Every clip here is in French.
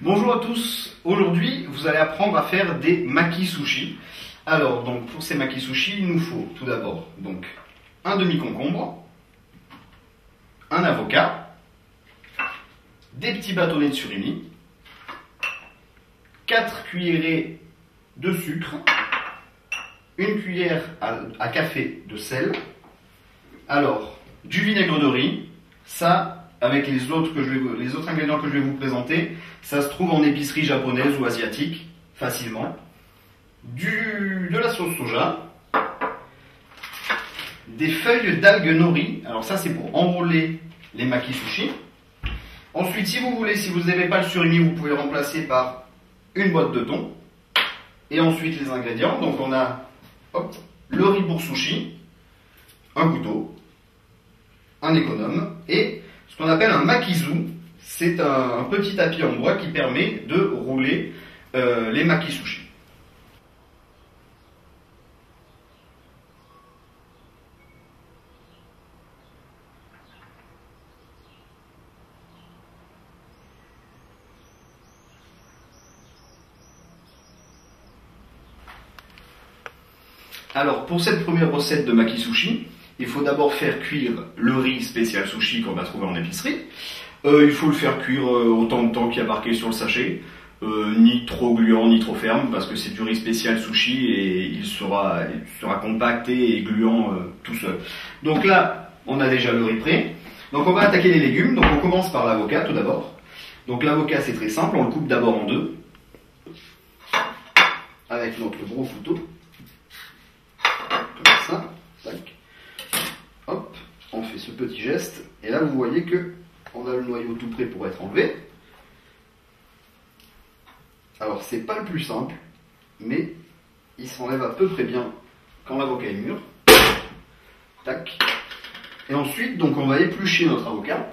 Bonjour à tous, aujourd'hui vous allez apprendre à faire des maki sushi. Alors donc pour ces maki sushi il nous faut tout d'abord donc un demi-concombre, un avocat, des petits bâtonnets de surimi, 4 cuillerées de sucre, une cuillère à café de sel, alors du vinaigre de riz, ça avec les autres ingrédients que je vais vous présenter, ça se trouve en épicerie japonaise ou asiatique, facilement. De la sauce soja, des feuilles d'algues nori, alors ça c'est pour enrouler les maki sushi. Ensuite, si vous voulez, si vous n'avez pas le surimi, vous pouvez le remplacer par une boîte de thon. Et ensuite les ingrédients, donc on a le riz pour sushi, un couteau, un économe et ce qu'on appelle un makizu, c'est un petit tapis en bois qui permet de rouler les maki sushi. Alors pour cette première recette de maki sushi, il faut d'abord faire cuire le riz spécial sushi qu'on va trouver en épicerie. Il faut le faire cuire autant de temps qu'il y a marqué sur le sachet. Ni trop gluant ni trop ferme parce que c'est du riz spécial sushi et il sera compacté et gluant tout seul. Donc là, on a déjà le riz prêt. Donc on va attaquer les légumes. Donc on commence par l'avocat tout d'abord. Donc l'avocat c'est très simple, on le coupe d'abord en deux avec notre gros couteau. Comme ça, tac. Hop, on fait ce petit geste, et là vous voyez que on a le noyau tout prêt pour être enlevé. Alors c'est pas le plus simple, mais il s'enlève à peu près bien quand l'avocat est mûr. Tac. Et ensuite, donc on va éplucher notre avocat.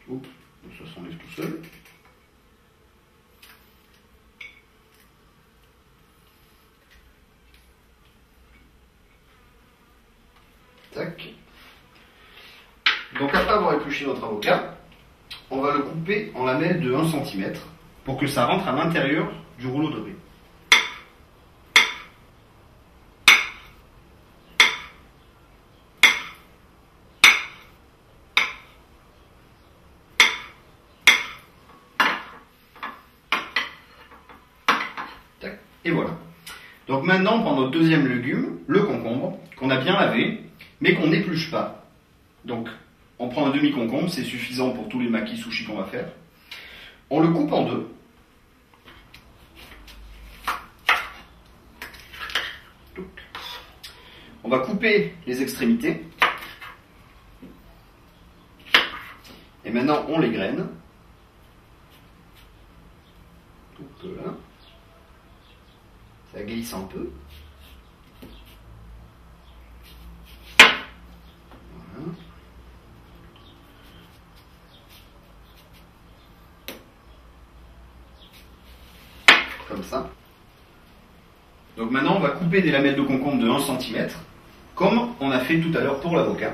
Oups, ça s'enlève tout seul. Tac. Donc après avoir épluché notre avocat, on va le couper en lamelles de 1 cm pour que ça rentre à l'intérieur du rouleau de riz. Tac. Et voilà. Donc maintenant on prend notre deuxième légume, le concombre, qu'on a bien lavé, mais qu'on n'épluche pas. Donc, on prend un demi-concombre, c'est suffisant pour tous les maki sushi qu'on va faire. On le coupe en deux. On va couper les extrémités. Et maintenant, on les graine. Donc là, ça glisse un peu. Comme ça. Donc maintenant on va couper des lamelles de concombre de 1 cm, comme on a fait tout à l'heure pour l'avocat.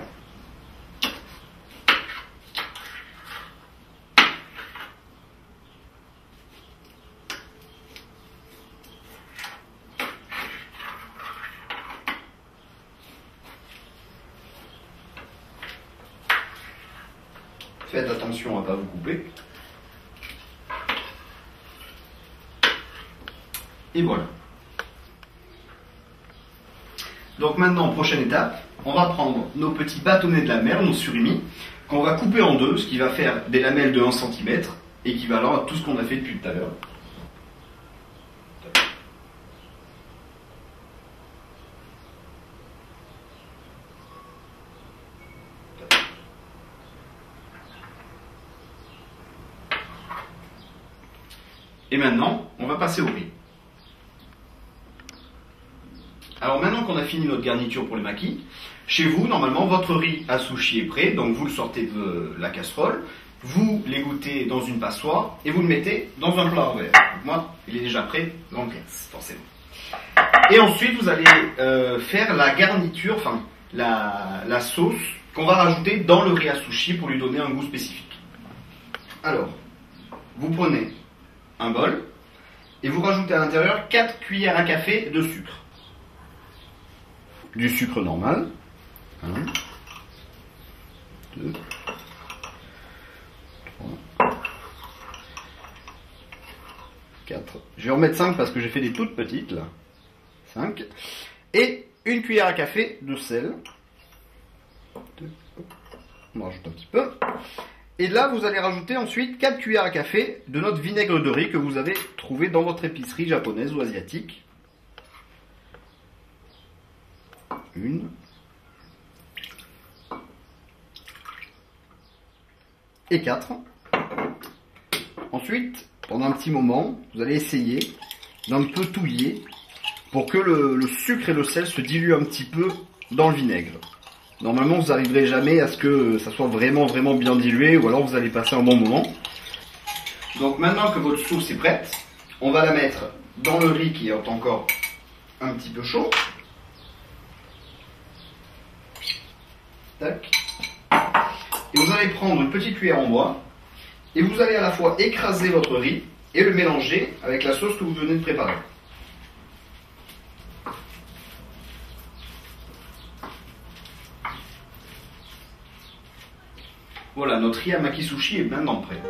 Faites attention à ne pas vous couper. Et voilà. Donc maintenant, prochaine étape, on va prendre nos petits bâtonnets de la mer, nos surimi, qu'on va couper en deux, ce qui va faire des lamelles de 1 cm, équivalent à tout ce qu'on a fait depuis tout à l'heure. Et maintenant, on va passer au riz. Alors maintenant qu'on a fini notre garniture pour les maki, chez vous, normalement, votre riz à sushi est prêt, donc vous le sortez de la casserole, vous l'égouttez dans une passoire et vous le mettez dans un plat en verre. Donc moi, il est déjà prêt, grande classe, forcément. Et ensuite, vous allez faire la garniture, enfin la sauce qu'on va rajouter dans le riz à sushi pour lui donner un goût spécifique. Alors, vous prenez un bol et vous rajoutez à l'intérieur 4 cuillères à café de sucre. Du sucre normal. 1, 2, 3, 4. Je vais en mettre 5 parce que j'ai fait des toutes petites là. 5. Et une cuillère à café de sel. 2. On rajoute un petit peu. Et là, vous allez rajouter ensuite 4 cuillères à café de notre vinaigre de riz que vous avez trouvé dans votre épicerie japonaise ou asiatique. 1. Et 4. Ensuite, pendant un petit moment, vous allez essayer d'un peu touiller pour que le sucre et le sel se diluent un petit peu dans le vinaigre. Normalement, vous n'arriverez jamais à ce que ça soit vraiment bien dilué, ou alors vous allez passer un bon moment. Donc maintenant que votre sauce est prête, on va la mettre dans le riz qui est encore un petit peu chaud. Tac. Et vous allez prendre une petite cuillère en bois et vous allez à la fois écraser votre riz et le mélanger avec la sauce que vous venez de préparer. Voilà, notre riz à maki sushi est maintenant prêt.